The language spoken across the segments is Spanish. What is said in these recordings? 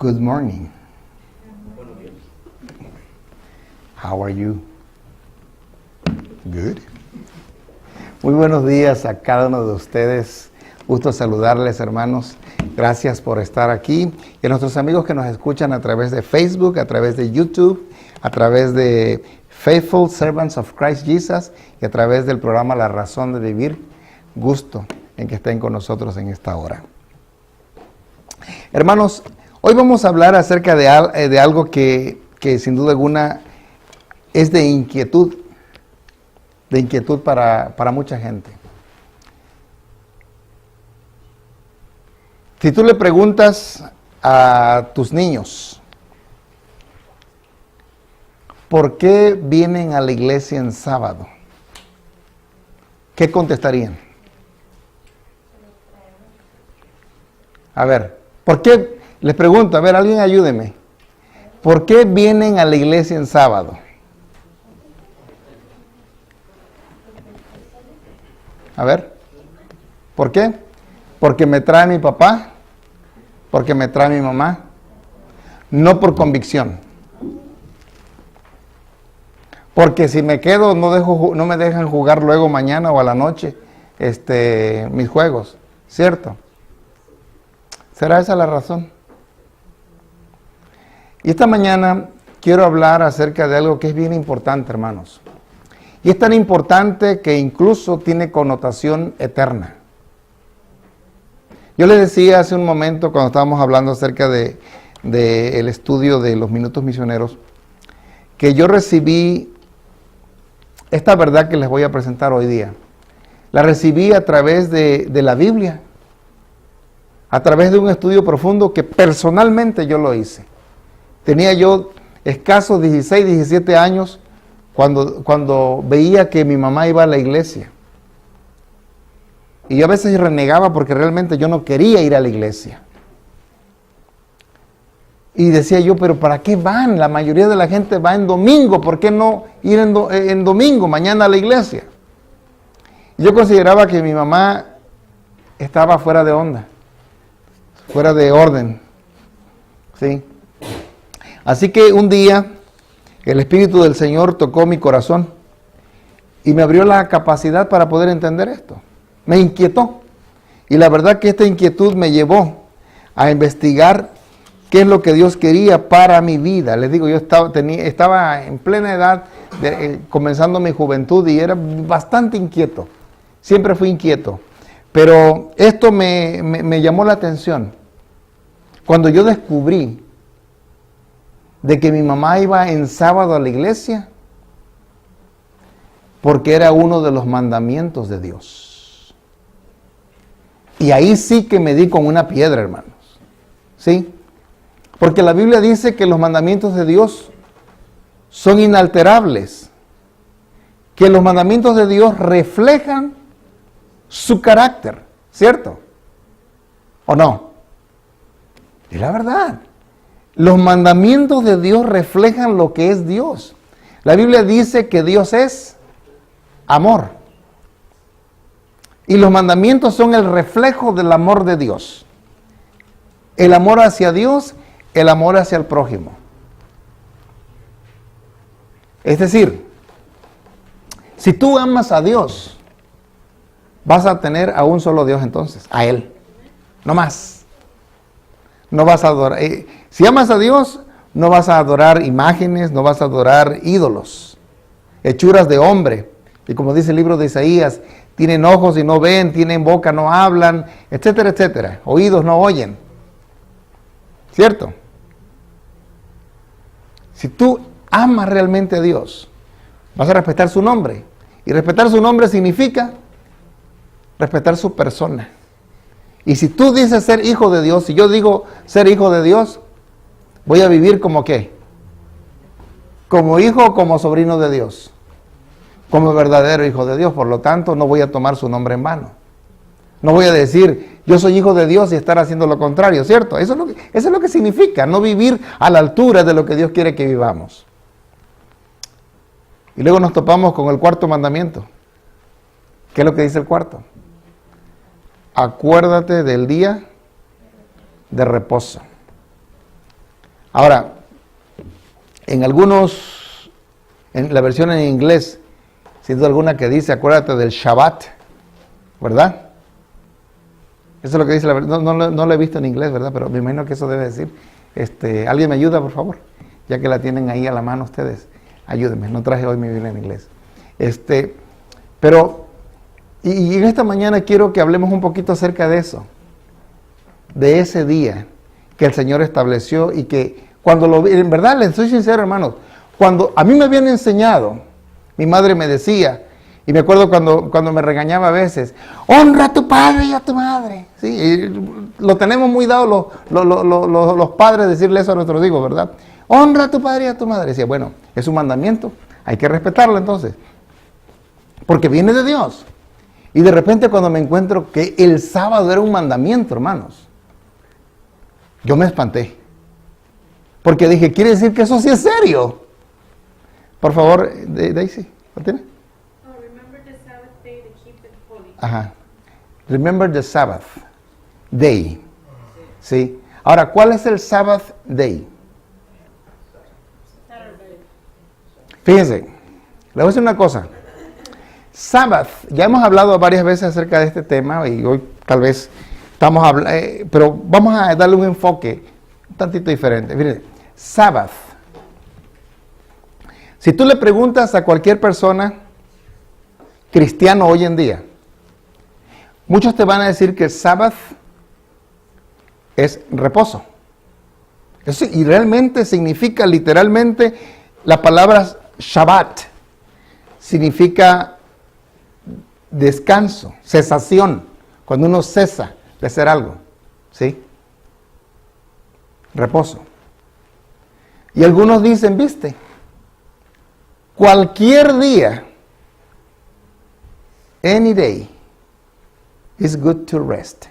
Good morning. How are you? Good. Muy buenos días a cada uno de ustedes. Gusto saludarles, hermanos. Gracias por estar aquí. Y a nuestros amigos que nos escuchan a través de Facebook, a través de YouTube, a través de Faithful Servants of Christ Jesus y a través del programa La Razón de Vivir. Gusto en que estén con nosotros en esta hora. Hermanos, hoy vamos a hablar acerca de algo que sin duda alguna es de inquietud para mucha gente. Si tú le preguntas a tus niños, ¿por qué vienen a la iglesia en sábado? ¿Qué contestarían? A ver, ¿por qué? Les pregunto, a ver, alguien ayúdeme. ¿Por qué vienen a la iglesia en sábado? A ver, ¿por qué? ¿Porque me trae mi papá? ¿Porque me trae mi mamá? No por convicción. Porque si me quedo no me dejan jugar luego mañana o a la noche mis juegos, ¿cierto? ¿Será esa la razón? Y esta mañana quiero hablar acerca de algo que es bien importante, hermanos. Y es tan importante que incluso tiene connotación eterna. Yo les decía hace un momento, cuando estábamos hablando acerca del estudio de los minutos misioneros, que yo recibí esta verdad que les voy a presentar hoy día. La recibí a través de la Biblia, a través de un estudio profundo que personalmente yo lo hice. Tenía yo escasos 16, 17 años cuando veía que mi mamá iba a la iglesia. Y yo a veces renegaba porque realmente yo no quería ir a la iglesia. Y decía yo, pero ¿para qué van? La mayoría de la gente va en domingo, ¿por qué no ir en domingo, mañana a la iglesia? Y yo consideraba que mi mamá estaba fuera de onda, fuera de orden, ¿sí? Así que un día el Espíritu del Señor tocó mi corazón y me abrió la capacidad para poder entender esto. Me inquietó. Y la verdad que esta inquietud me llevó a investigar qué es lo que Dios quería para mi vida. Les digo, yo estaba en plena edad, comenzando mi juventud y era bastante inquieto. Siempre fui inquieto. Pero esto me llamó la atención. Cuando yo descubrí de que mi mamá iba en sábado a la iglesia, porque era uno de los mandamientos de Dios. Y ahí sí que me di con una piedra, hermanos. ¿Sí? Porque la Biblia dice que los mandamientos de Dios son inalterables, que los mandamientos de Dios reflejan su carácter, ¿cierto? ¿O no? Es la verdad. Los mandamientos de Dios reflejan lo que es Dios. La Biblia dice que Dios es amor. Y los mandamientos son el reflejo del amor de Dios. El amor hacia Dios, el amor hacia el prójimo. Es decir, si tú amas a Dios, vas a tener a un solo Dios entonces, a Él, no más. No vas a adorar. Si amas a Dios, no vas a adorar imágenes, no vas a adorar ídolos, hechuras de hombre. Y como dice el libro de Isaías, tienen ojos y no ven, tienen boca, no hablan, etcétera, etcétera. Oídos no oyen. ¿Cierto? Si tú amas realmente a Dios, vas a respetar su nombre. Y respetar su nombre significa respetar su persona. Y si tú dices ser hijo de Dios, si yo digo ser hijo de Dios, voy a vivir como ¿qué? Como hijo o como sobrino de Dios. Como verdadero hijo de Dios. Por lo tanto, no voy a tomar su nombre en vano. No voy a decir, yo soy hijo de Dios y estar haciendo lo contrario, ¿cierto? Eso es lo que significa, no vivir a la altura de lo que Dios quiere que vivamos. Y luego nos topamos con el cuarto mandamiento. ¿Qué es lo que dice el cuarto? Acuérdate del día de reposo. Ahora, en la versión en inglés, siento alguna que dice, acuérdate del Shabbat, ¿verdad? Eso es lo que dice la versión, no lo he visto en inglés, ¿verdad? Pero me imagino que eso debe decir. ¿Alguien me ayuda, por favor? Ya que la tienen ahí a la mano ustedes, ayúdenme, no traje hoy mi Biblia en inglés. Pero, y en esta mañana quiero que hablemos un poquito acerca de eso, de ese día que el Señor estableció y que cuando lo vi, en verdad les soy sincero, hermanos, cuando a mí me habían enseñado, mi madre me decía, y me acuerdo cuando me regañaba a veces, honra a tu padre y a tu madre. Sí, y lo tenemos muy dado los padres decirle eso a nuestros hijos, ¿verdad? Honra a tu padre y a tu madre. Decía, bueno, es un mandamiento, hay que respetarlo entonces, porque viene de Dios. Y de repente cuando me encuentro que el sábado era un mandamiento, hermanos, yo me espanté. Porque dije, quiere decir que eso sí es serio. Por favor, Daisy, ¿lo tiene? Remember the Sabbath day to keep it holy. Ajá. Remember the Sabbath day. ¿Sí? Ahora, ¿cuál es el Sabbath day? Saturday. Fíjense, le voy a decir una cosa. Sabbath, ya hemos hablado varias veces acerca de este tema y hoy tal vez estamos hablando, pero vamos a darle un enfoque un tantito diferente. Miren, Sabbath. Si tú le preguntas a cualquier persona cristiano hoy en día, muchos te van a decir que el Sabbath es reposo. Eso, y realmente significa literalmente la palabra Shabbat. Significa descanso, cesación, cuando uno cesa de hacer algo, ¿sí? Reposo. Y algunos dicen, viste, cualquier día, any day, is good to rest,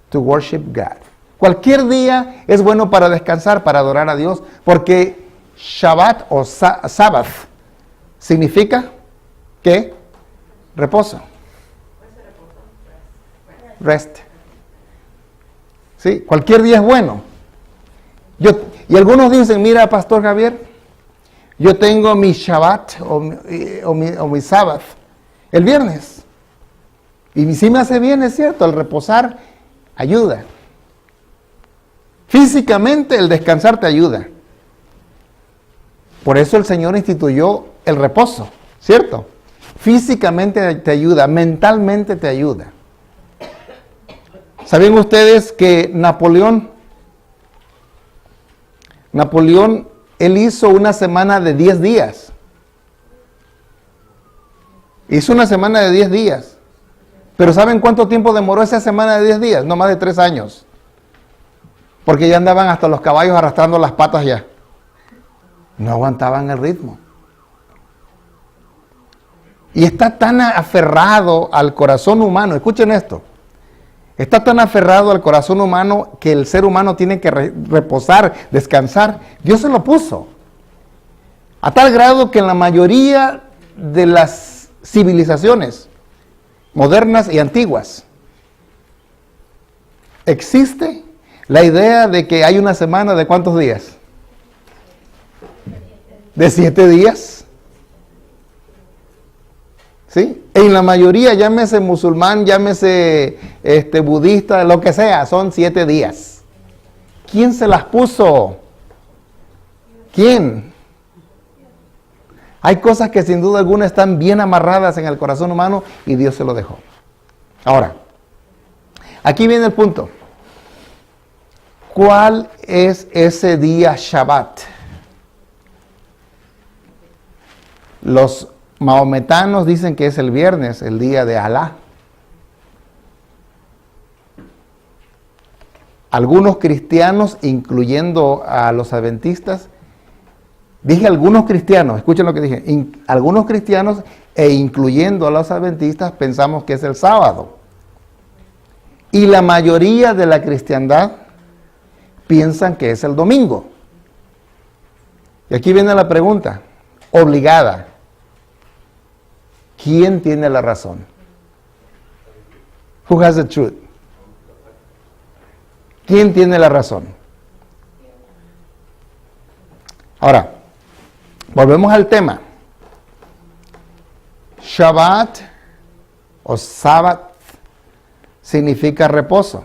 to worship God. Cualquier día es bueno para descansar, para adorar a Dios, porque Shabbat o Sabbath significa ¿qué? Reposo. Rest. Sí, cualquier día es bueno. Y algunos dicen, mira, Pastor Javier, yo tengo mi Shabbat o mi Sabbath el viernes. Y sí me hace bien, es cierto, el reposar ayuda. Físicamente el descansar te ayuda. Por eso el Señor instituyó el reposo, ¿cierto? Físicamente te ayuda, mentalmente te ayuda. ¿Saben ustedes que Napoleón, él hizo una semana de 10 días? Hizo una semana de 10 días. Pero ¿saben cuánto tiempo demoró esa semana de 10 días? No más de 3 años. Porque ya andaban hasta los caballos arrastrando las patas ya. No aguantaban el ritmo. Y está tan aferrado al corazón humano, escuchen esto, está tan aferrado al corazón humano que el ser humano tiene que reposar, descansar. Dios se lo puso. A tal grado que en la mayoría de las civilizaciones modernas y antiguas existe la idea de que hay una semana de ¿cuántos días? De 7 días. ¿Sí? En la mayoría, llámese musulmán, llámese budista, lo que sea, son 7 días. ¿Quién se las puso? ¿Quién? Hay cosas que sin duda alguna están bien amarradas en el corazón humano y Dios se lo dejó. Ahora, aquí viene el punto. ¿Cuál es ese día Shabbat? Los mahometanos dicen que es el viernes, el día de Alá. Algunos cristianos, incluyendo a los adventistas, dije algunos cristianos, escuchen lo que dije, algunos cristianos e incluyendo a los adventistas pensamos que es el sábado. Y la mayoría de la cristiandad piensan que es el domingo. Y aquí viene la pregunta, obligada. ¿Quién tiene la razón? Who has the truth? ¿Quién tiene la razón? Ahora, volvemos al tema. Shabbat o Sabbath significa reposo.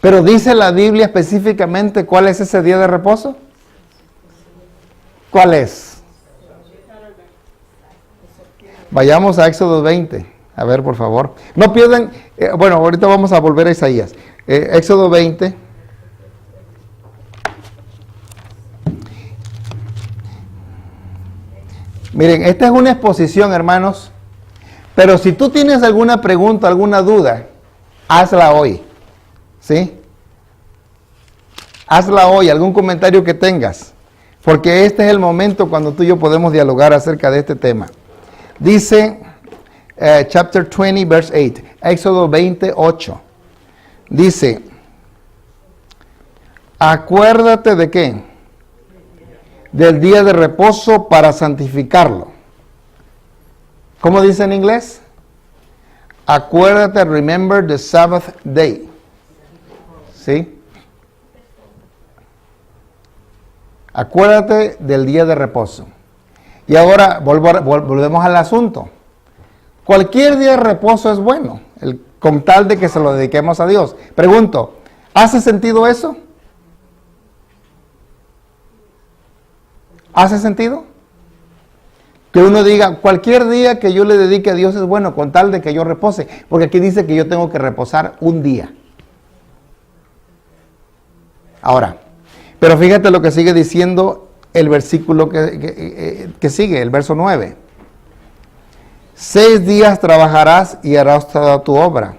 Pero dice la Biblia específicamente cuál es ese día de reposo. ¿Cuál es? Vayamos a Éxodo 20. A ver, por favor. No pierdan, bueno, ahorita vamos a volver a Isaías. Éxodo 20. Miren, esta es una exposición, hermanos. Pero si tú tienes alguna pregunta, alguna duda, hazla hoy. ¿Sí? Hazla hoy, algún comentario que tengas. Porque este es el momento cuando tú y yo podemos dialogar acerca de este tema. Dice, chapter 20, verse 8, Éxodo 28. Dice, acuérdate de qué? Del día de reposo para santificarlo. ¿Cómo dice en inglés? Acuérdate, remember the Sabbath day. ¿Sí? Acuérdate del día de reposo. Y ahora volvemos al asunto. Cualquier día de reposo es bueno, con tal de que se lo dediquemos a Dios. Pregunto, ¿hace sentido eso? ¿Hace sentido? Que uno diga, cualquier día que yo le dedique a Dios es bueno, con tal de que yo repose. Porque aquí dice que yo tengo que reposar un día. Ahora, pero fíjate lo que sigue diciendo el versículo que sigue, el verso 9. 6 días trabajarás y harás toda tu obra,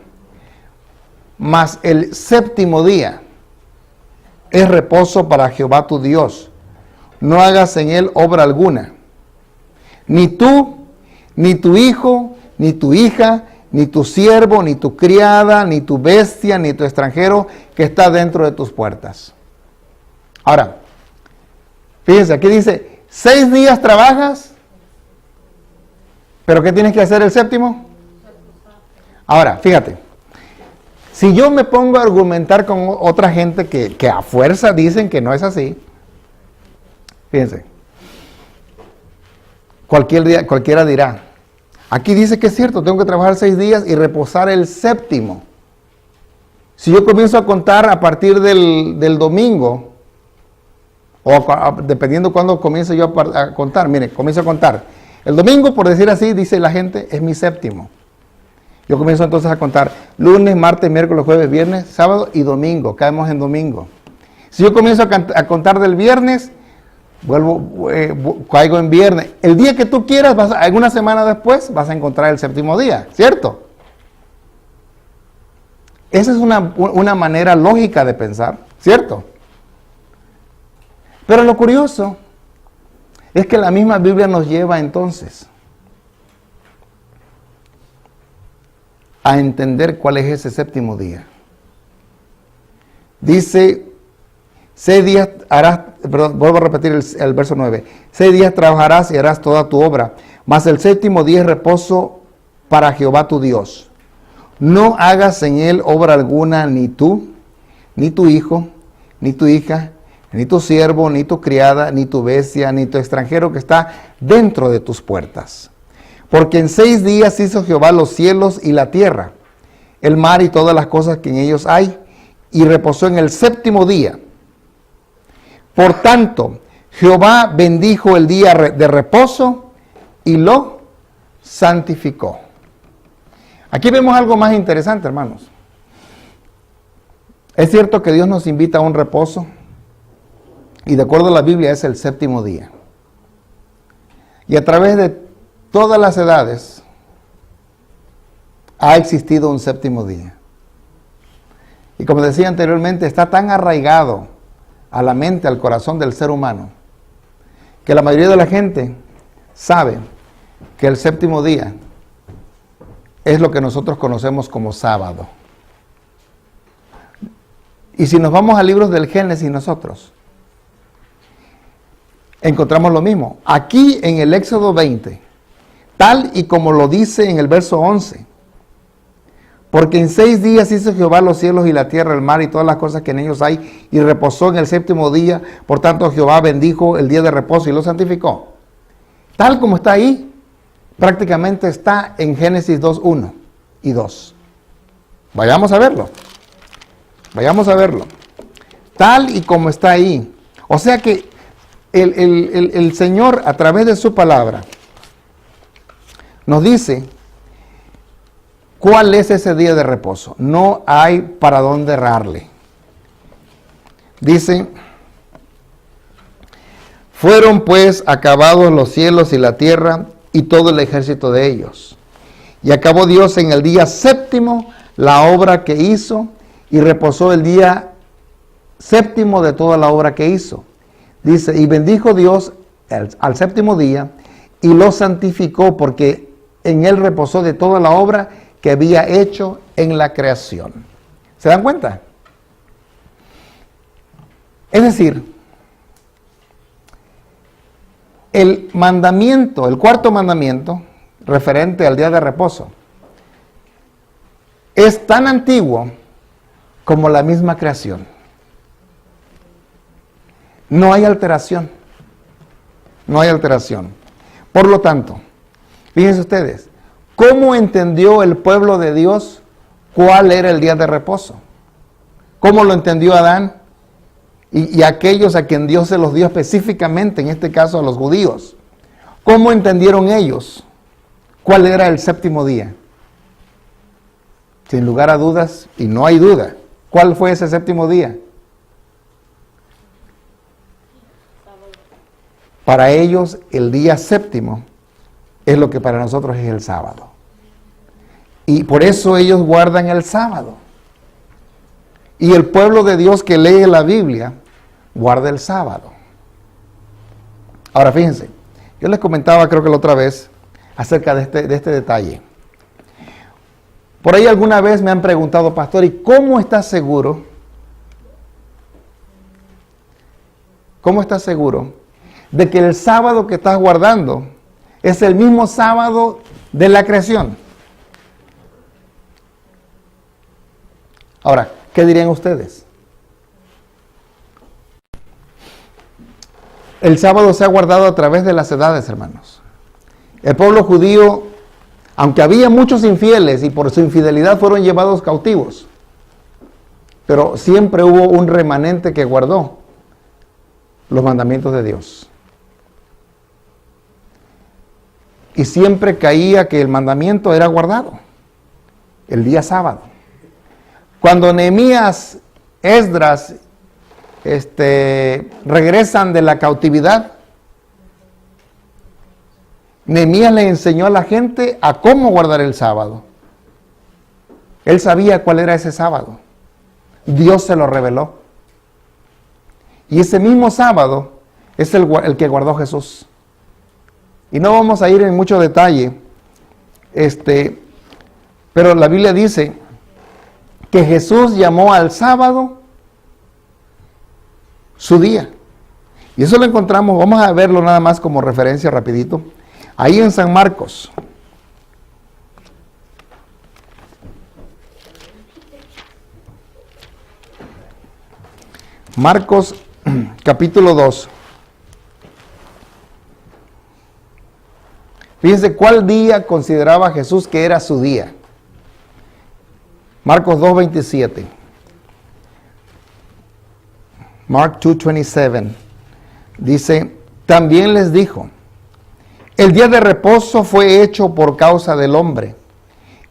mas el séptimo día es reposo para Jehová tu Dios. No hagas en él obra alguna. Ni tú, ni tu hijo, ni tu hija, ni tu siervo, ni tu criada, ni tu bestia, ni tu extranjero que está dentro de tus puertas. Ahora, fíjense, aquí dice, 6 días trabajas, pero ¿qué tienes que hacer el séptimo? Ahora, fíjate, si yo me pongo a argumentar con otra gente que a fuerza dicen que no es así, fíjense, cualquiera dirá, aquí dice que es cierto, tengo que trabajar 6 días y reposar el séptimo. Si yo comienzo a contar a partir del domingo, o dependiendo cuándo comienzo yo a contar, mire, comienzo a contar. El domingo, por decir así, dice la gente, es mi séptimo. Yo comienzo entonces a contar lunes, martes, miércoles, jueves, viernes, sábado y domingo. Caemos en domingo. Si yo comienzo a contar del viernes, caigo en viernes. El día que tú quieras, alguna semana después, vas a encontrar el séptimo día, ¿cierto? Esa es una manera lógica de pensar, ¿cierto? Pero lo curioso es que la misma Biblia nos lleva entonces a entender cuál es ese séptimo día. Dice, 6 días harás, perdón, vuelvo a repetir el verso 9, 6 días trabajarás y harás toda tu obra, mas el séptimo día es reposo para Jehová tu Dios. No hagas en él obra alguna, ni tú, ni tu hijo, ni tu hija, ni tu siervo, ni tu criada, ni tu bestia, ni tu extranjero que está dentro de tus puertas. Porque en 6 días hizo Jehová los cielos y la tierra, el mar y todas las cosas que en ellos hay, y reposó en el séptimo día. Por tanto, Jehová bendijo el día de reposo y lo santificó. Aquí vemos algo más interesante, hermanos. Es cierto que Dios nos invita a un reposo, y de acuerdo a la Biblia es el séptimo día. Y a través de todas las edades ha existido un séptimo día. Y como decía anteriormente, está tan arraigado a la mente, al corazón del ser humano, que la mayoría de la gente sabe que el séptimo día es lo que nosotros conocemos como sábado. Y si nos vamos a libros del Génesis nosotros, encontramos lo mismo. Aquí en el Éxodo 20, tal y como lo dice en el verso 11, Porque en 6 días hizo Jehová los cielos y la tierra, el mar y todas las cosas que en ellos hay, y reposó en el 7º día. Por tanto, Jehová bendijo el día de reposo y lo santificó. Tal como está ahí, prácticamente está en Génesis 2:1 y 2. Vayamos a verlo. Vayamos a verlo. Tal y como está ahí. O sea que el Señor, a través de su palabra, nos dice cuál es ese día de reposo. No hay para dónde errarle. Dice: fueron pues acabados los cielos y la tierra y todo el ejército de ellos. Y acabó Dios en el día 7º la obra que hizo, y reposó el día 7º de toda la obra que hizo. Dice: y bendijo Dios al 7º día y lo santificó, porque en él reposó de toda la obra que había hecho en la creación. ¿Se dan cuenta? Es decir, el mandamiento, el 4º mandamiento, referente al día de reposo, es tan antiguo como la misma creación. No hay alteración. No hay alteración. Por lo tanto, fíjense ustedes, ¿cómo entendió el pueblo de Dios cuál era el día de reposo? ¿Cómo lo entendió Adán y aquellos a quien Dios se los dio específicamente, en este caso a los judíos? ¿Cómo entendieron ellos cuál era el 7º día? Sin lugar a dudas, y no hay duda, ¿cuál fue ese 7º día? Para ellos el día 7º es lo que para nosotros es el sábado. Y por eso ellos guardan el sábado. Y el pueblo de Dios que lee la Biblia guarda el sábado. Ahora fíjense, yo les comentaba, creo que la otra vez, acerca de este detalle. Por ahí alguna vez me han preguntado: pastor, ¿y cómo estás seguro? ¿Cómo estás seguro de que el sábado que estás guardando es el mismo sábado de la creación? Ahora, ¿qué dirían ustedes? El sábado se ha guardado a través de las edades, hermanos. El pueblo judío, aunque había muchos infieles y por su infidelidad fueron llevados cautivos, pero siempre hubo un remanente que guardó los mandamientos de Dios. Y siempre caía que el mandamiento era guardado el día sábado. Cuando Nehemías, Esdras, regresan de la cautividad, Nehemías le enseñó a la gente a cómo guardar el sábado. Él sabía cuál era ese sábado. Dios se lo reveló. Y ese mismo sábado es el que guardó Jesús. Y no vamos a ir en mucho detalle, pero la Biblia dice que Jesús llamó al sábado su día. Y eso lo encontramos, vamos a verlo nada más como referencia rapidito, ahí en San Marcos. Marcos capítulo 2. Fíjense cuál día consideraba Jesús que era su día. Marcos 2:27. Mark 2:27. Dice: también les dijo: el día de reposo fue hecho por causa del hombre,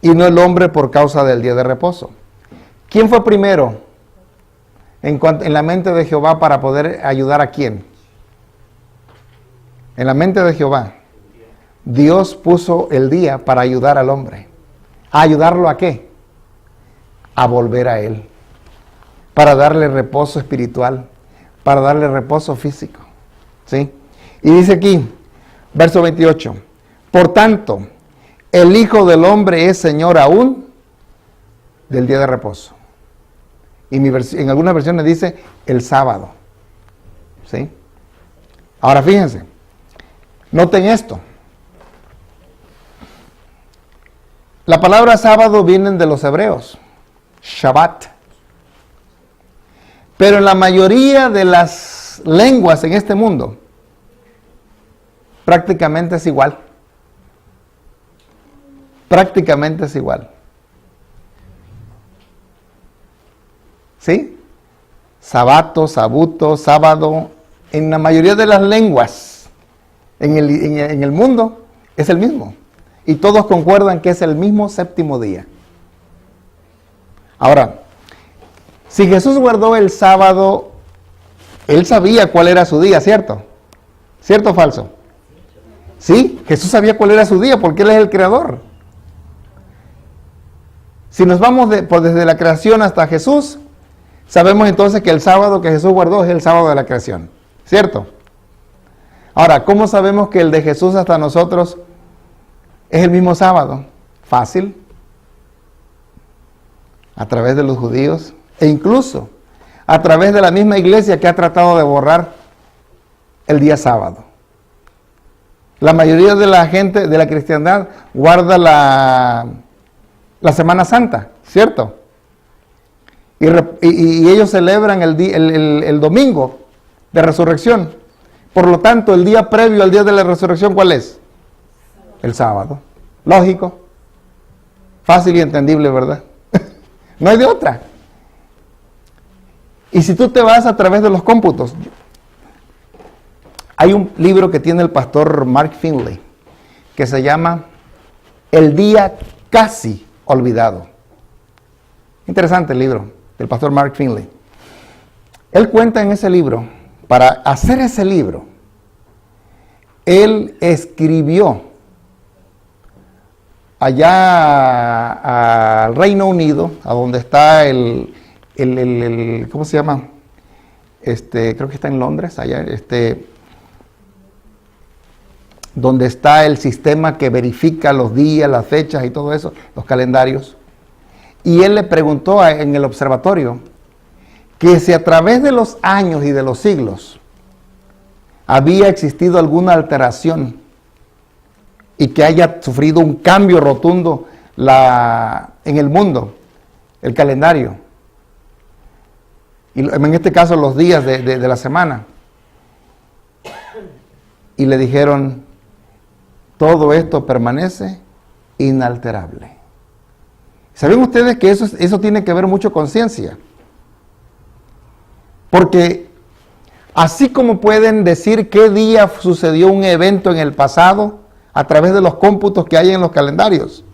y no el hombre por causa del día de reposo. ¿Quién fue primero en la mente de Jehová para poder ayudar a quién? En la mente de Jehová, Dios puso el día para ayudar al hombre. ¿A ayudarlo a qué? A volver a Él. Para darle reposo espiritual, para darle reposo físico. ¿Sí? Y dice aquí, verso 28, por tanto, el Hijo del Hombre es Señor aún del día de reposo. Y en algunas versiones dice el sábado. ¿Sí? Ahora fíjense, noten esto. La palabra sábado viene de los hebreos, Shabbat. Pero en la mayoría de las lenguas en este mundo, prácticamente es igual. Prácticamente es igual. ¿Sí? Sabato, sabuto, sábado, en la mayoría de las lenguas en el mundo es el mismo. Y todos concuerdan que es el mismo séptimo día. Ahora, si Jesús guardó el sábado, Él sabía cuál era su día, ¿cierto? ¿Cierto o falso? Sí, Jesús sabía cuál era su día porque Él es el creador. Si nos vamos desde la creación hasta Jesús, sabemos entonces que el sábado que Jesús guardó es el sábado de la creación, ¿cierto? Ahora, ¿cómo sabemos que el de Jesús hasta nosotros es el mismo sábado? Fácil. A través de los judíos e incluso a través de la misma iglesia que ha tratado de borrar el día sábado. La mayoría de la gente de la cristiandad guarda la Semana Santa, ¿cierto? Y ellos celebran el domingo de resurrección. Por lo tanto, el día previo al día de la resurrección, ¿cuál es? El sábado. Lógico. Fácil y entendible, ¿verdad? No hay de otra. Y si tú te vas a través de los cómputos, hay un libro que tiene el pastor Mark Finley, que se llama El día casi olvidado. Interesante el libro del pastor Mark Finley. Él cuenta en ese libro, para hacer ese libro, él escribió allá al Reino Unido, a donde está ¿cómo se llama? Creo que está en Londres, allá, donde está el sistema que verifica los días, las fechas y todo eso, los calendarios. Y él le preguntó en el observatorio que si a través de los años y de los siglos había existido alguna alteración y que haya sufrido un cambio rotundo en el mundo, el calendario. Y en este caso los días de la semana. Y le dijeron, todo esto permanece inalterable. ¿Saben ustedes que eso tiene que ver mucho con ciencia? Porque así como pueden decir qué día sucedió un evento en el pasado a través de los cómputos que hay en los calendarios.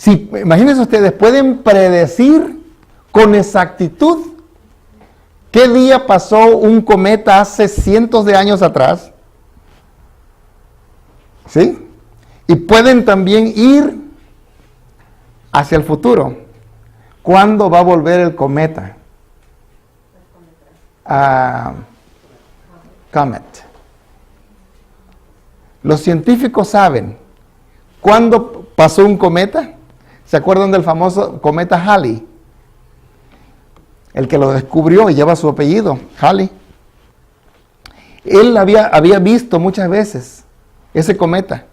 Imagínense ustedes, pueden predecir con exactitud qué día pasó un cometa hace cientos de años atrás. ¿Sí? Y pueden también ir hacia el futuro. ¿Cuándo va a volver el cometa? Comet. Los científicos saben cuándo pasó un cometa. ¿Se acuerdan del famoso cometa Halley? El que lo descubrió y lleva su apellido, Halley. Él había visto muchas veces ese cometa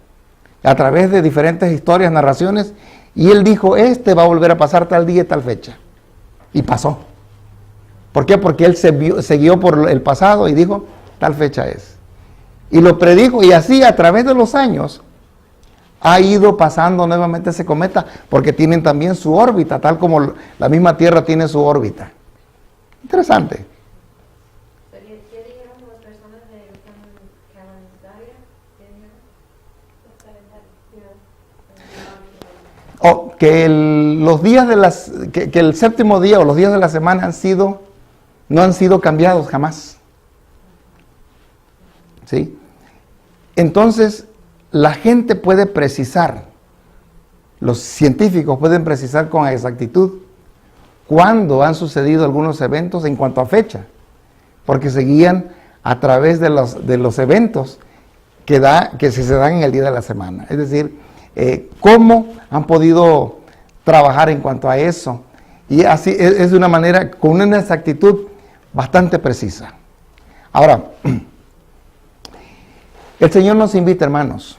a través de diferentes historias, narraciones, y él dijo, va a volver a pasar tal día y tal fecha. Y pasó. ¿Por qué? Porque él se guió por el pasado y dijo, tal fecha es. Y lo predijo, y así a través de los años ha ido pasando nuevamente ese cometa, porque tienen también su órbita, tal como la misma Tierra tiene su órbita. Interesante. ¿Qué dijeron las personas del calendario? ¿Qué dijeron? Los calendarios. Que los días que el séptimo día o los días de la semana no han sido cambiados jamás. ¿Sí? Entonces, la gente puede precisar, los científicos pueden precisar con exactitud cuándo han sucedido algunos eventos en cuanto a fecha, porque se guían a través de los eventos que se dan en el día de la semana. Es decir, cómo han podido trabajar en cuanto a eso. Y así es de una manera, con una exactitud bastante precisa. Ahora, el Señor nos invita, hermanos,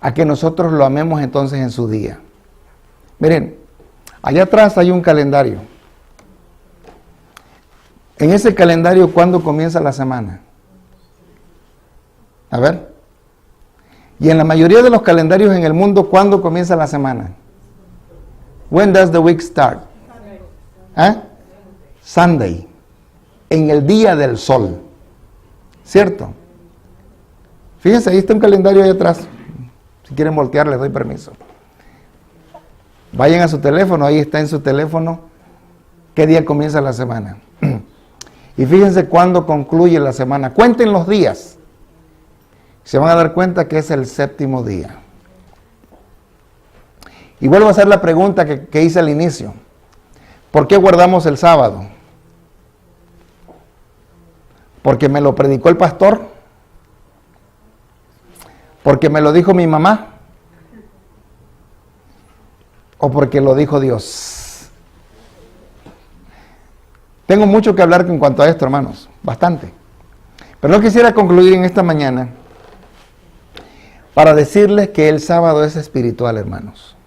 a que nosotros lo amemos entonces en su día. Miren, allá atrás hay un calendario. En ese calendario, ¿cuándo comienza la semana? A ver. Y en la mayoría de los calendarios en el mundo, ¿cuándo comienza la semana? When does the week start? Sunday. En el día del sol. ¿Cierto? Fíjense, ahí está un calendario ahí atrás. Si quieren voltear, les doy permiso. Vayan a su teléfono, ahí está en su teléfono qué día comienza la semana. Y fíjense cuándo concluye la semana. Cuenten los días. Se van a dar cuenta que es el séptimo día. Y vuelvo a hacer la pregunta que hice al inicio. ¿Por qué guardamos el sábado? ¿Porque me lo predicó el pastor? ¿Porque me lo dijo mi mamá? ¿O porque lo dijo Dios? Tengo mucho que hablar en cuanto a esto, hermanos. Bastante. Pero no quisiera concluir en esta mañana para decirles que el sábado es espiritual, hermanos.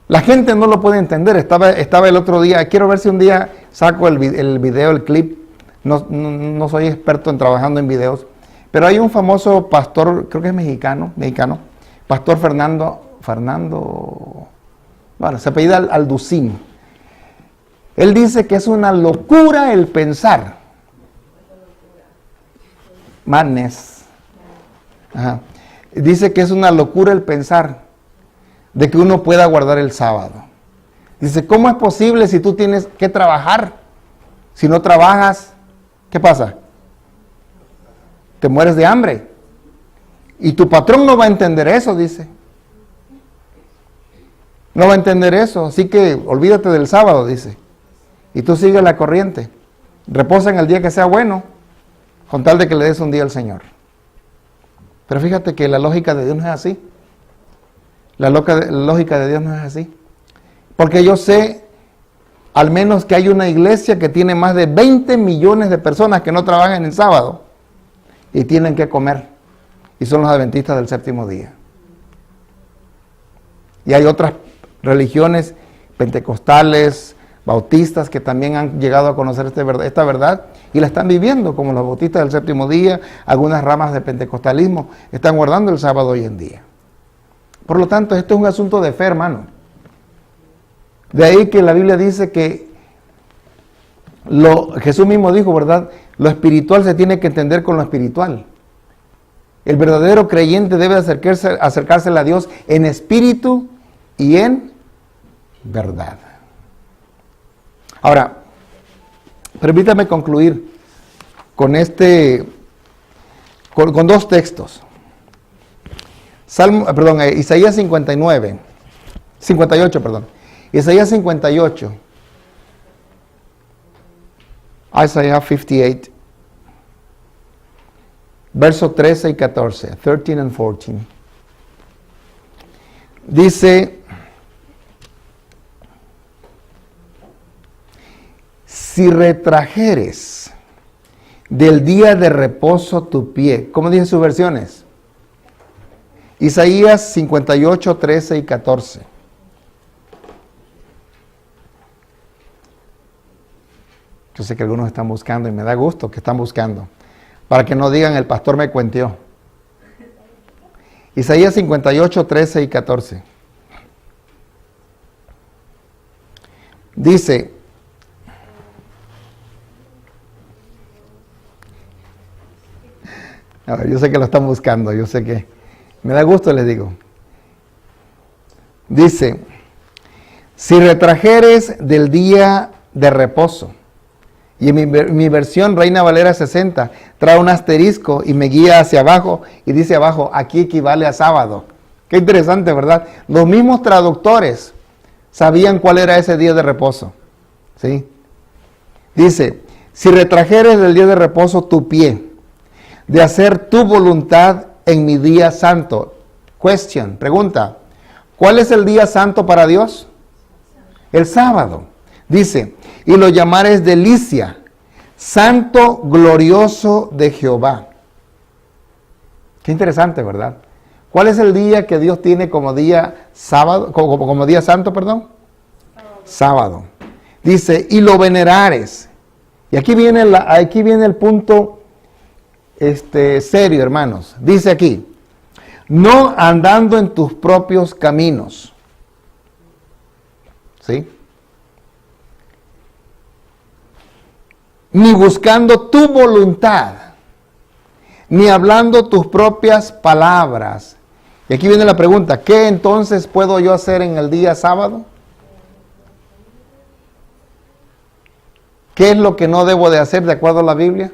La gente no lo puede entender. Estaba el otro día, quiero ver si un día saco el video, el clip. No soy experto en trabajando en videos, pero hay un famoso pastor, creo que es mexicano, pastor Fernando, bueno, se apellida Alducín. Él dice que es una locura el pensar. Madness. Ajá. Dice que es una locura el pensar de que uno pueda guardar el sábado. Dice, ¿cómo es posible si tú tienes que trabajar? Si no trabajas, ¿qué pasa? Te mueres de hambre. Y tu patrón no va a entender eso, dice. No va a entender eso, así que olvídate del sábado, dice. Y tú sigue la corriente. Reposa en el día que sea bueno, con tal de que le des un día al Señor. Pero fíjate que la lógica de Dios no es así. La lógica de Dios no es así. Porque yo sé, al menos que hay una iglesia que tiene más de 20 millones de personas que no trabajan en sábado y tienen que comer. Y son los adventistas del séptimo día. Y hay otras religiones pentecostales, bautistas, que también han llegado a conocer esta verdad y la están viviendo, como los bautistas del séptimo día. Algunas ramas del pentecostalismo están guardando el sábado hoy en día. Por lo tanto, esto es un asunto de fe, hermano. De ahí que la Biblia dice que Jesús mismo dijo, ¿verdad? Lo espiritual se tiene que entender con lo espiritual. El verdadero creyente debe acercarse a Dios en espíritu y en verdad. Ahora, permítame concluir con con dos textos. Isaías 58. Isaías 58. Isaiah 58. Verso 13 y 14. 13 and 14. Dice: si retrajeres del día de reposo tu pie. ¿Cómo dice sus versiones? Isaías 58, 13 y 14. Yo sé que algunos están buscando y me da gusto que están buscando, para que no digan el pastor me cuenteó. Isaías 58, 13 y 14. Dice: a ver, yo sé que lo están buscando, yo sé que me da gusto, les digo. Dice: si retrajeres del día de reposo. Y en mi versión Reina Valera 60 trae un asterisco y me guía hacia abajo y dice abajo, aquí equivale a sábado. Qué interesante, ¿verdad? Los mismos traductores sabían cuál era ese día de reposo. ¿Sí? Dice: si retrajeres del día de reposo tu pie, de hacer tu voluntad en mi día santo. Question, pregunta: ¿cuál es el día santo para Dios? El sábado. Dice: y lo llamares delicia, santo glorioso de Jehová. Qué interesante, ¿verdad? ¿Cuál es el día que Dios tiene como día sábado, como día santo, perdón? Sábado. Dice, y lo venerares. Y aquí viene el punto serio, hermanos. Dice aquí, no andando en tus propios caminos. ¿Sí? Ni buscando tu voluntad, ni hablando tus propias palabras. Y aquí viene la pregunta, ¿qué entonces puedo yo hacer en el día sábado? ¿Qué es lo que no debo de hacer de acuerdo a la Biblia?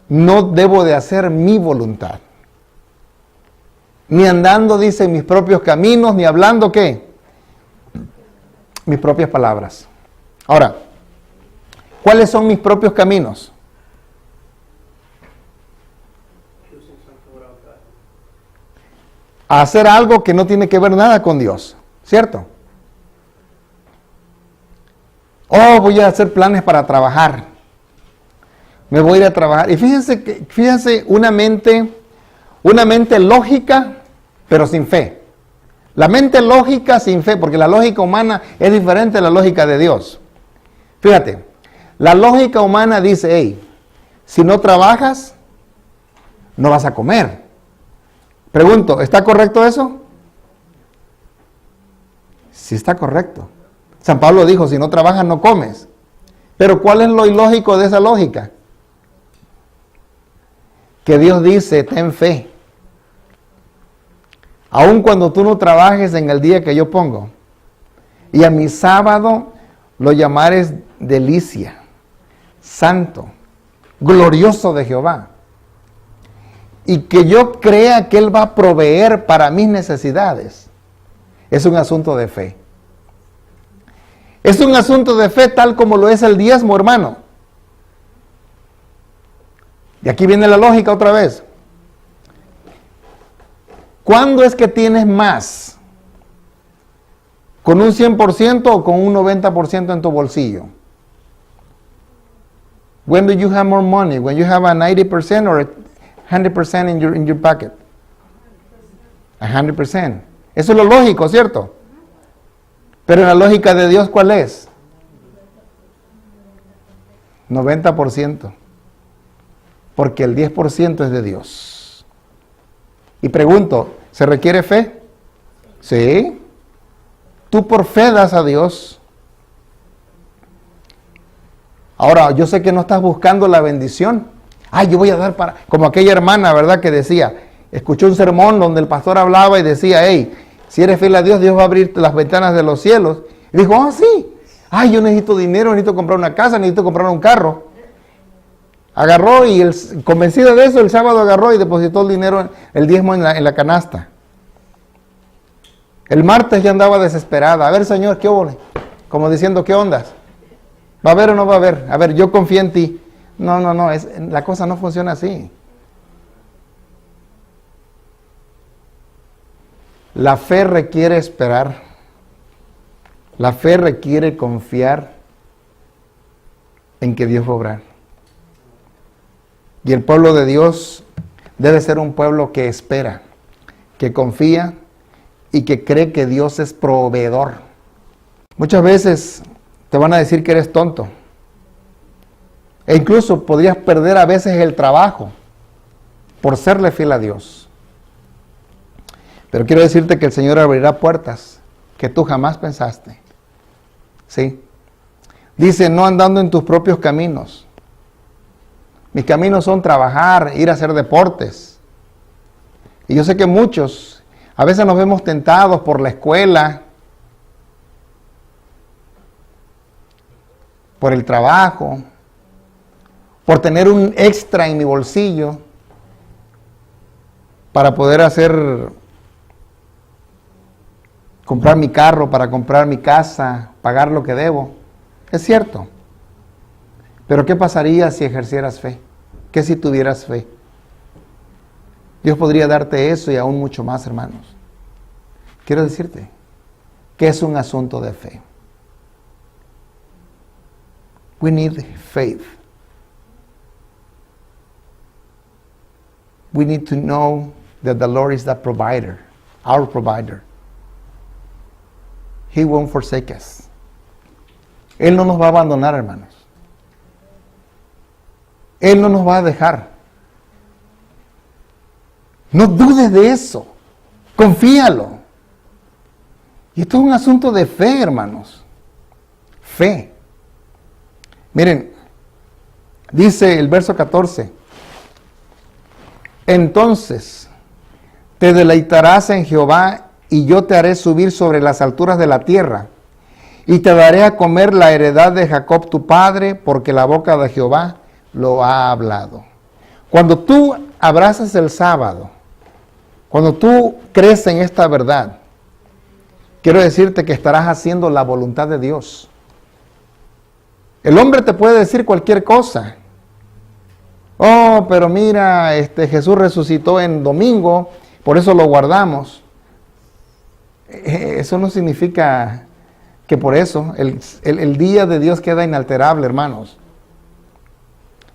No debo de hacer mi voluntad. Ni andando, dice, en mis propios caminos, ni hablando, ¿qué? Mis propias palabras. Ahora, ¿cuáles son mis propios caminos? A hacer algo que no tiene que ver nada con Dios, ¿cierto? Oh, voy a hacer planes para trabajar. Me voy a ir a trabajar. Y fíjense una mente lógica, pero sin fe. La mente lógica sin fe, porque la lógica humana es diferente a la lógica de Dios. Fíjate, la lógica humana dice, hey, si no trabajas, no vas a comer. Pregunto, ¿está correcto eso? Sí está correcto. San Pablo dijo, si no trabajas, no comes. Pero ¿cuál es lo ilógico de esa lógica? Que Dios dice, ten fe. Aun cuando tú no trabajes en el día que yo pongo. Y a mi sábado lo llamares delicia, santo, glorioso de Jehová. Y que yo crea que Él va a proveer para mis necesidades. Es un asunto de fe. Es un asunto de fe tal como lo es el diezmo, hermano. Y aquí viene la lógica otra vez. ¿Cuándo es que tienes más? ¿Con un 100% o con un 90% en tu bolsillo? When do you have more money? When you have a 90% or a 100% in your pocket? 100%. Eso es lo lógico, ¿cierto? Pero en la lógica de Dios, ¿cuál es? 90%. Porque el 10% es de Dios. Y pregunto, ¿se requiere fe? Sí. Tú por fe das a Dios. Ahora, yo sé que no estás buscando la bendición. Ay, yo voy a dar para... Como aquella hermana, ¿verdad? Que decía, escuchó un sermón donde el pastor hablaba y decía, hey, si eres fiel a Dios, Dios va a abrir las ventanas de los cielos. Y dijo, oh, sí. Ay, yo necesito dinero, necesito comprar una casa, necesito comprar un carro. Agarró y convencido de eso, el sábado agarró y depositó el dinero, el diezmo en la canasta. El martes ya andaba desesperada. A ver, Señor, ¿qué hubo? Como diciendo, ¿qué ondas? ¿Va a haber o no va a haber? A ver, yo confío en ti. No, la cosa no funciona así. La fe requiere esperar. La fe requiere confiar en que Dios va a obrar. Y el pueblo de Dios debe ser un pueblo que espera, que confía y que cree que Dios es proveedor. Muchas veces te van a decir que eres tonto. E incluso podrías perder a veces el trabajo por serle fiel a Dios. Pero quiero decirte que el Señor abrirá puertas que tú jamás pensaste. ¿Sí? Dice, no andando en tus propios caminos. Mis caminos son trabajar, ir a hacer deportes. Y yo sé que muchos, a veces nos vemos tentados por la escuela, por el trabajo, por tener un extra en mi bolsillo para poder comprar mi carro, para comprar mi casa, pagar lo que debo. Es cierto. Pero ¿qué pasaría si ejercieras fe? ¿Qué si tuvieras fe? Dios podría darte eso y aún mucho más, hermanos. Quiero decirte que es un asunto de fe. We need faith. we need to know that the Lord is the provider, our provider. He won't forsake us. Él no nos va a abandonar, hermanos. Él no nos va a dejar. No dudes de eso. Confíalo. Y esto es un asunto de fe, hermanos. Fe. Miren, dice el verso 14. Entonces te deleitarás en Jehová y yo te haré subir sobre las alturas de la tierra y te daré a comer la heredad de Jacob tu padre, porque la boca de Jehová lo ha hablado. Cuando tú abrazas el sábado, cuando tú crees en esta verdad, quiero decirte que estarás haciendo la voluntad de Dios. El hombre te puede decir cualquier cosa. Oh, pero mira, Jesús resucitó en domingo, por eso lo guardamos. Eso no significa que por eso el día de Dios queda inalterable, hermanos.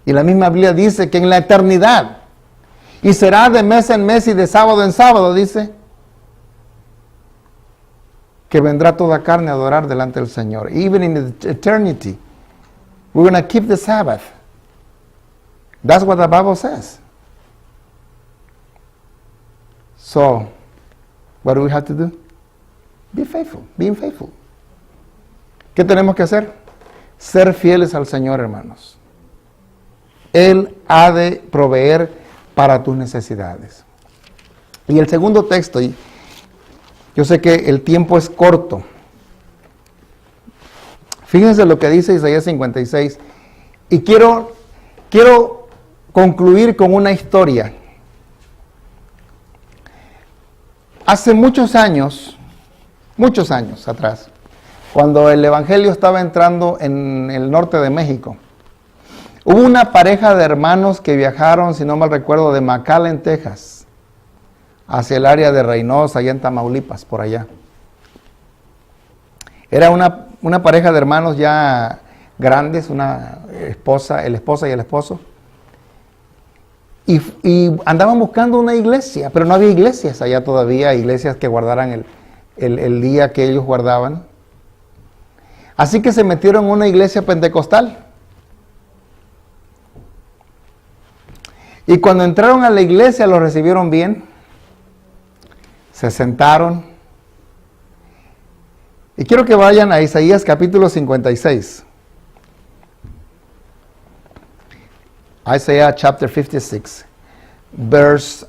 Y la misma Biblia dice que en la eternidad, y será de mes en mes y de sábado en sábado, dice, que vendrá toda carne a adorar delante del Señor. Even in eternity, we're going to keep the Sabbath. That's what the Bible says. So, what do we have to do? Be faithful, being faithful. ¿Qué tenemos que hacer? Ser fieles al Señor, hermanos. Él ha de proveer para tus necesidades. Y el segundo texto, y yo sé que el tiempo es corto. Fíjense lo que dice Isaías 56. Y quiero concluir con una historia. Hace muchos años atrás, cuando el Evangelio estaba entrando en el norte de México, hubo una pareja de hermanos que viajaron, si no mal recuerdo, de McAllen, Texas, hacia el área de Reynosa, allá en Tamaulipas, por allá. Era una pareja de hermanos ya grandes, el esposa y el esposo, y andaban buscando una iglesia, pero no había iglesias allá todavía, iglesias que guardaran el día que ellos guardaban. Así que se metieron en una iglesia pentecostal. Y cuando entraron a la iglesia los recibieron bien, se sentaron. Y quiero que vayan a Isaías capítulo 56. Isaiah chapter 56, verse...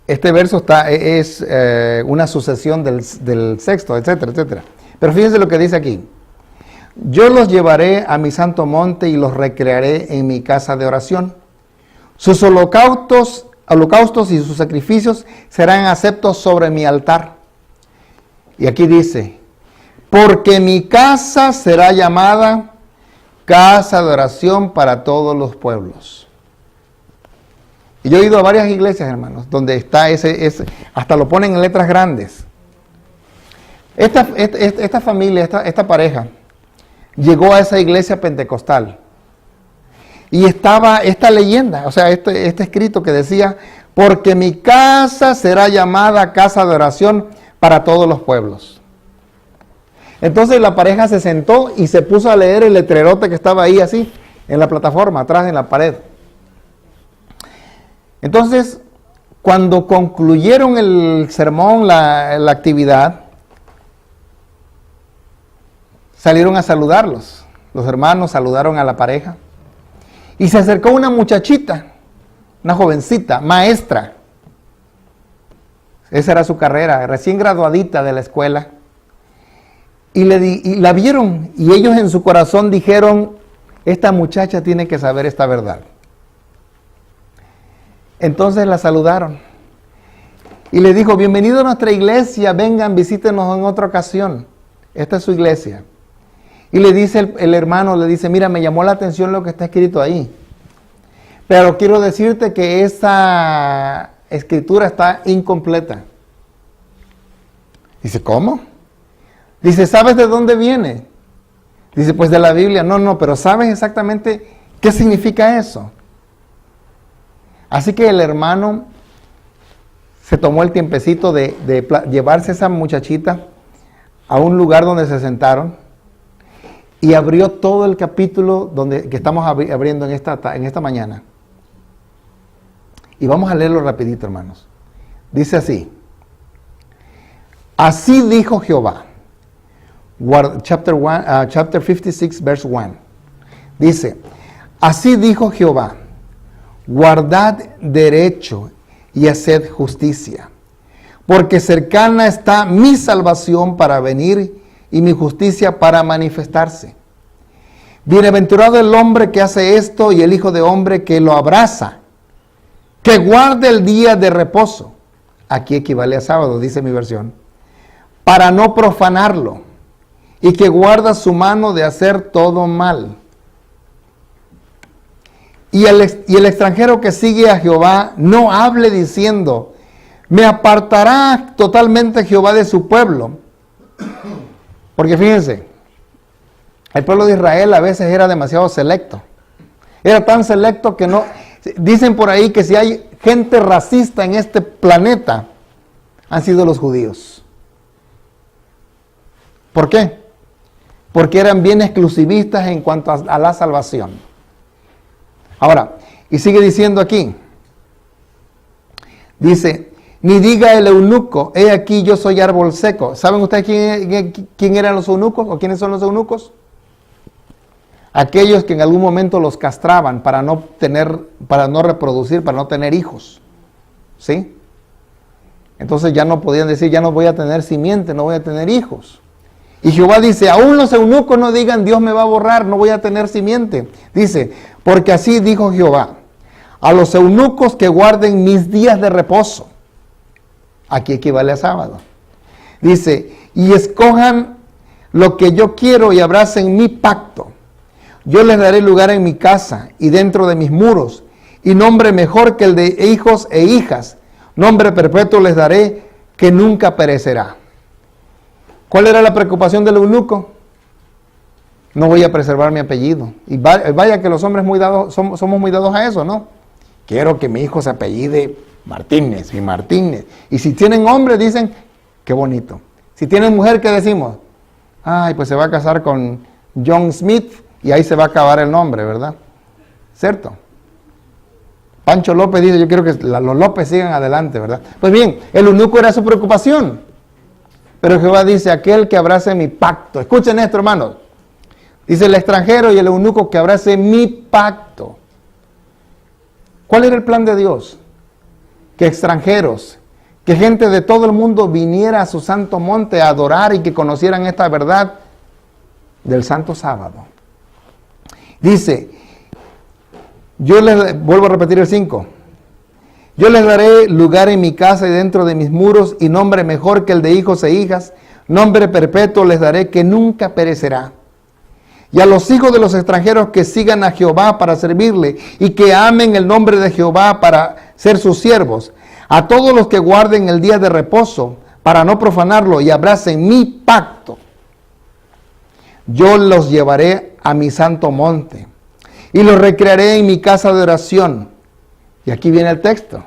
este verso es una sucesión del sexto, etcétera, etcétera. Pero fíjense lo que dice aquí. Yo los llevaré a mi santo monte y los recrearé en mi casa de oración. Sus holocaustos y sus sacrificios serán aceptos sobre mi altar. Y aquí dice, porque mi casa será llamada casa de oración para todos los pueblos. Y yo he ido a varias iglesias, hermanos, donde está ese hasta lo ponen en letras grandes. Esta familia, esta pareja, llegó a esa iglesia pentecostal. Y estaba esta leyenda, o sea, este escrito que decía, porque mi casa será llamada casa de oración para todos los pueblos. Entonces la pareja se sentó y se puso a leer el letrerote que estaba ahí así, en la plataforma, atrás en la pared. Entonces, cuando concluyeron el sermón, la actividad, salieron a saludarlos. Los hermanos saludaron a la pareja. Y se acercó una muchachita, una jovencita, maestra. Esa era su carrera, recién graduadita de la escuela. Y la vieron, y ellos en su corazón dijeron, esta muchacha tiene que saber esta verdad. Entonces la saludaron. Y le dijo, bienvenido a nuestra iglesia, vengan, visítenos en otra ocasión. Esta es su iglesia. Y le dice el hermano, le dice, mira, me llamó la atención lo que está escrito ahí. Pero quiero decirte que esa escritura está incompleta. Dice, ¿cómo? Dice, ¿sabes de dónde viene? Dice, pues de la Biblia. No, pero ¿sabes exactamente qué significa eso? Así que el hermano se tomó el tiempecito de llevarse a esa muchachita a un lugar donde se sentaron y abrió todo el capítulo que estamos abriendo en esta mañana. Y vamos a leerlo rapidito, hermanos. Dice así: así dijo Jehová. Chapter 56, verse 1. Dice: así dijo Jehová, guardad derecho y haced justicia, porque cercana está mi salvación para venir y mi justicia para manifestarse. Bienaventurado el hombre que hace esto y el hijo de hombre que lo abraza, que guarde el día de reposo. Aquí equivale a sábado, dice mi versión. Para no profanarlo, y que guarda su mano de hacer todo mal. Y el extranjero que sigue a Jehová no hable diciendo: me apartará totalmente Jehová de su pueblo. Porque fíjense, el pueblo de Israel a veces era demasiado selecto. Era tan selecto que no... Dicen por ahí que si hay gente racista en este planeta, han sido los judíos. ¿Por qué? Porque eran bien exclusivistas en cuanto a la salvación. Ahora, y sigue diciendo aquí, dice: ni diga el eunuco, he aquí yo soy árbol seco. ¿Saben ustedes quién eran los eunucos o quiénes son los eunucos? Aquellos que en algún momento los castraban para no reproducir, para no tener hijos. ¿Sí? Entonces ya no podían decir: ya no voy a tener simiente, no voy a tener hijos. Y Jehová dice: aún los eunucos no digan: Dios me va a borrar, no voy a tener simiente. Dice: porque así dijo Jehová, a los eunucos que guarden mis días de reposo. Aquí equivale a sábado. Dice: y escojan lo que yo quiero y abracen mi pacto. Yo les daré lugar en mi casa y dentro de mis muros, y nombre mejor que el de hijos e hijas. Nombre perpetuo les daré, que nunca perecerá. ¿Cuál era la preocupación del eunuco? No voy a preservar mi apellido. Y vaya que los hombres somos muy dados a eso, ¿no? Quiero que mi hijo se apellide Martínez y Martínez. Y si tienen hombre, dicen: qué bonito. Si tienen mujer, ¿qué decimos? Ay, pues se va a casar con John Smith y ahí se va a acabar el nombre, ¿verdad? ¿Cierto? Pancho López dice: yo quiero que los López sigan adelante, ¿verdad? Pues bien, el eunuco era su preocupación. Pero Jehová dice: aquel que abrace mi pacto. Escuchen esto, hermanos. Dice: el extranjero y el eunuco que abrace mi pacto. ¿Cuál era el plan de Dios? Que extranjeros, que gente de todo el mundo viniera a su santo monte a adorar y que conocieran esta verdad del santo sábado. Dice, vuelvo a repetir el 5. Yo les daré lugar en mi casa y dentro de mis muros, y nombre mejor que el de hijos e hijas, nombre perpetuo les daré, que nunca perecerá. Y a los hijos de los extranjeros que sigan a Jehová para servirle, y que amen el nombre de Jehová para ser sus siervos, a todos los que guarden el día de reposo, para no profanarlo, y abracen mi pacto, yo los llevaré a mi santo monte, y los recrearé en mi casa de oración. Y aquí viene el texto.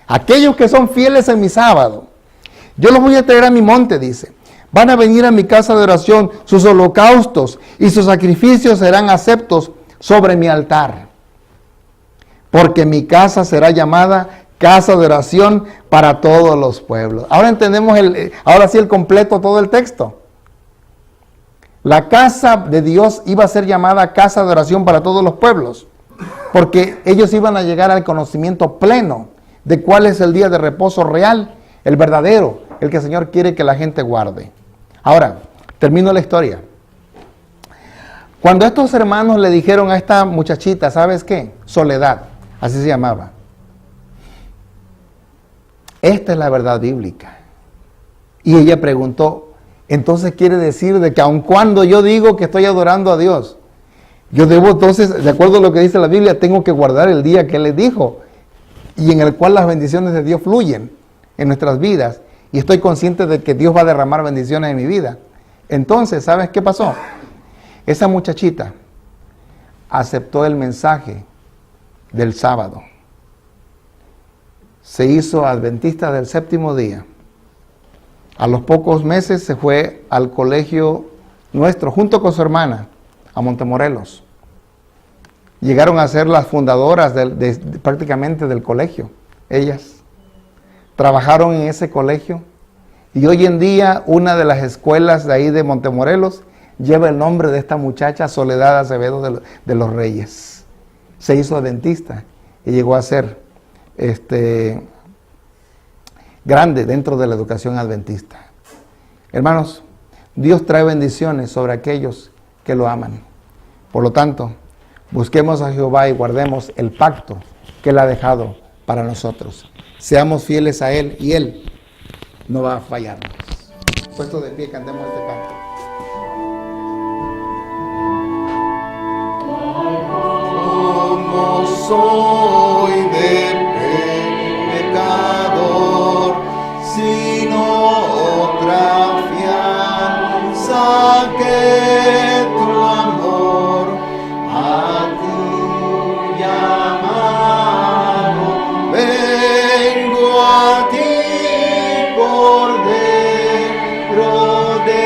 Aquellos que son fieles en mi sábado, yo los voy a traer a mi monte, dice. Van a venir a mi casa de oración, sus holocaustos y sus sacrificios serán aceptos sobre mi altar. Porque mi casa será llamada casa de oración para todos los pueblos. Ahora entendemos ahora sí el completo, todo el texto. La casa de Dios iba a ser llamada casa de oración para todos los pueblos. Porque ellos iban a llegar al conocimiento pleno de cuál es el día de reposo real, el verdadero, el que el Señor quiere que la gente guarde. Ahora, termino la historia. Cuando estos hermanos le dijeron a esta muchachita, ¿sabes qué? Soledad, así se llamaba. Esta es la verdad bíblica. Y ella preguntó, entonces quiere decir de que aun cuando yo digo que estoy adorando a Dios, yo debo entonces, de acuerdo a lo que dice la Biblia, tengo que guardar el día que Él les dijo y en el cual las bendiciones de Dios fluyen en nuestras vidas. Y estoy consciente de que Dios va a derramar bendiciones en mi vida. Entonces, ¿sabes qué pasó? Esa muchachita aceptó el mensaje del sábado. se hizo adventista del séptimo día. A los pocos meses se fue al colegio nuestro, junto con su hermana, a Montemorelos. Llegaron a ser las fundadoras prácticamente del colegio, ellas. Trabajaron en ese colegio y hoy en día una de las escuelas de ahí de Montemorelos lleva el nombre de esta muchacha, Soledad Acevedo de los Reyes. Se hizo adventista y llegó a ser grande dentro de la educación adventista. Hermanos, Dios trae bendiciones sobre aquellos que lo aman. Por lo tanto, busquemos a Jehová y guardemos el pacto que Él ha dejado para nosotros. Seamos fieles a Él y Él no va a fallarnos. Puesto de pie, cantemos este canto. Como soy de pecador, sino otra fianza que tu amor, a tu llamado vengo a ti, Cordero de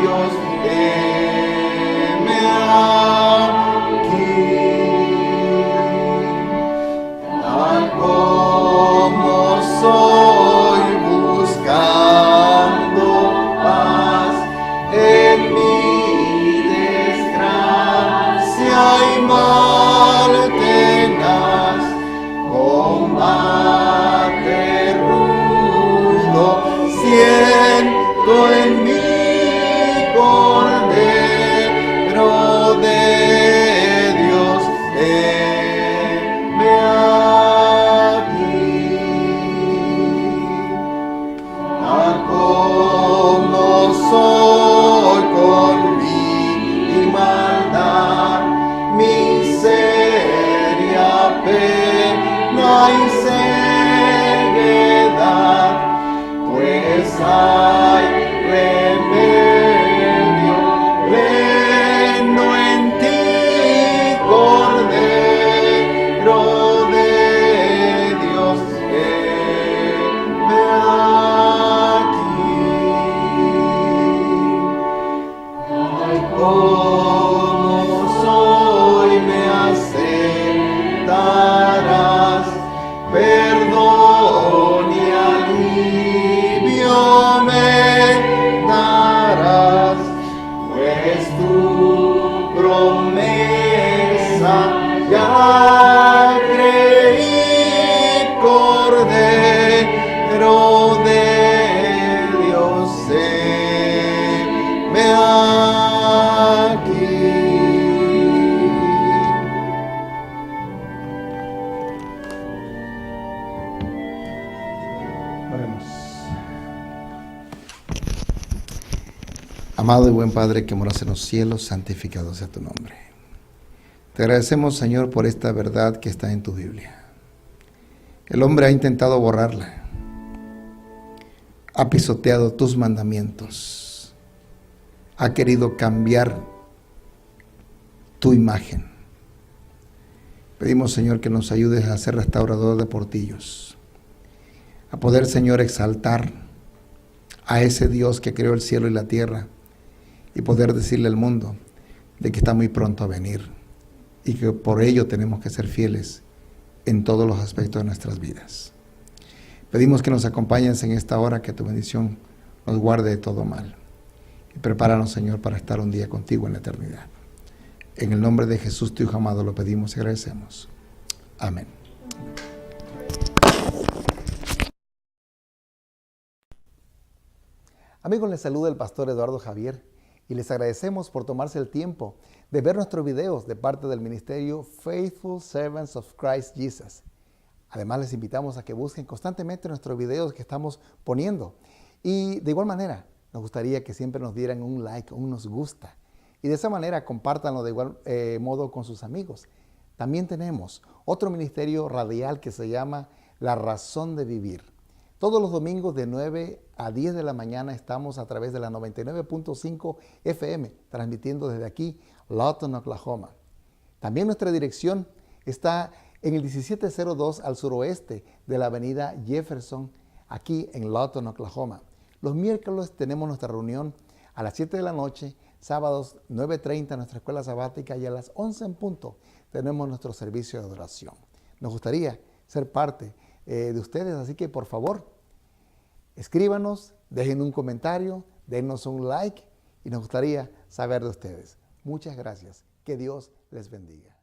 Dios, heme aquí. Tal como soy, buscando paz en mi desgracia y mal tenaz, combate rudo siento en mí, Cordero de Dios, heme aquí. Tal como soy con mi maldad, miseria, pena y ceguedad, pues hay remedio pleno en ti, Cordero de Dios, heme aquí. Ay, como soy, me aceptarás, perdón y alivio me darás, pues tu promesa ya creí, Cordero de Dios, heme aquí. Oremos. Amado y buen Padre que moras en los cielos, santificado sea tu nombre. Te agradecemos, Señor, por esta verdad que está en tu Biblia. El hombre ha intentado borrarla, ha pisoteado tus mandamientos, ha querido cambiar tu imagen. Pedimos, Señor, que nos ayudes a ser restaurador de portillos, a poder, Señor, exaltar a ese Dios que creó el cielo y la tierra y poder decirle al mundo de que está muy pronto a venir y que por ello tenemos que ser fieles en todos los aspectos de nuestras vidas. Pedimos que nos acompañes en esta hora, que tu bendición nos guarde de todo mal. Y prepáranos, Señor, para estar un día contigo en la eternidad. En el nombre de Jesús, tu Hijo amado, lo pedimos y agradecemos. Amén. Amigos, les saluda el pastor Eduardo Javier y les agradecemos por tomarse el tiempo de ver nuestros videos de parte del ministerio Faithful Servants of Christ Jesus. Además, les invitamos a que busquen constantemente nuestros videos que estamos poniendo. Y de igual manera, nos gustaría que siempre nos dieran un like, un nos gusta. Y de esa manera, compártanlo de igual modo con sus amigos. También tenemos otro ministerio radial que se llama La Razón de Vivir. Todos los domingos de 9 a 10 de la mañana estamos a través de la 99.5 FM, transmitiendo desde aquí, Lawton, Oklahoma. También nuestra dirección está en el 1702 al suroeste de la avenida Jefferson, aquí en Lawton, Oklahoma. Los miércoles tenemos nuestra reunión a las 7 de la noche, sábados 9:30 en nuestra escuela sabática y a las 11 en punto tenemos nuestro servicio de adoración. Nos gustaría ser parte de ustedes, así que por favor, escríbanos, dejen un comentario, denos un like y nos gustaría saber de ustedes. Muchas gracias. Que Dios les bendiga.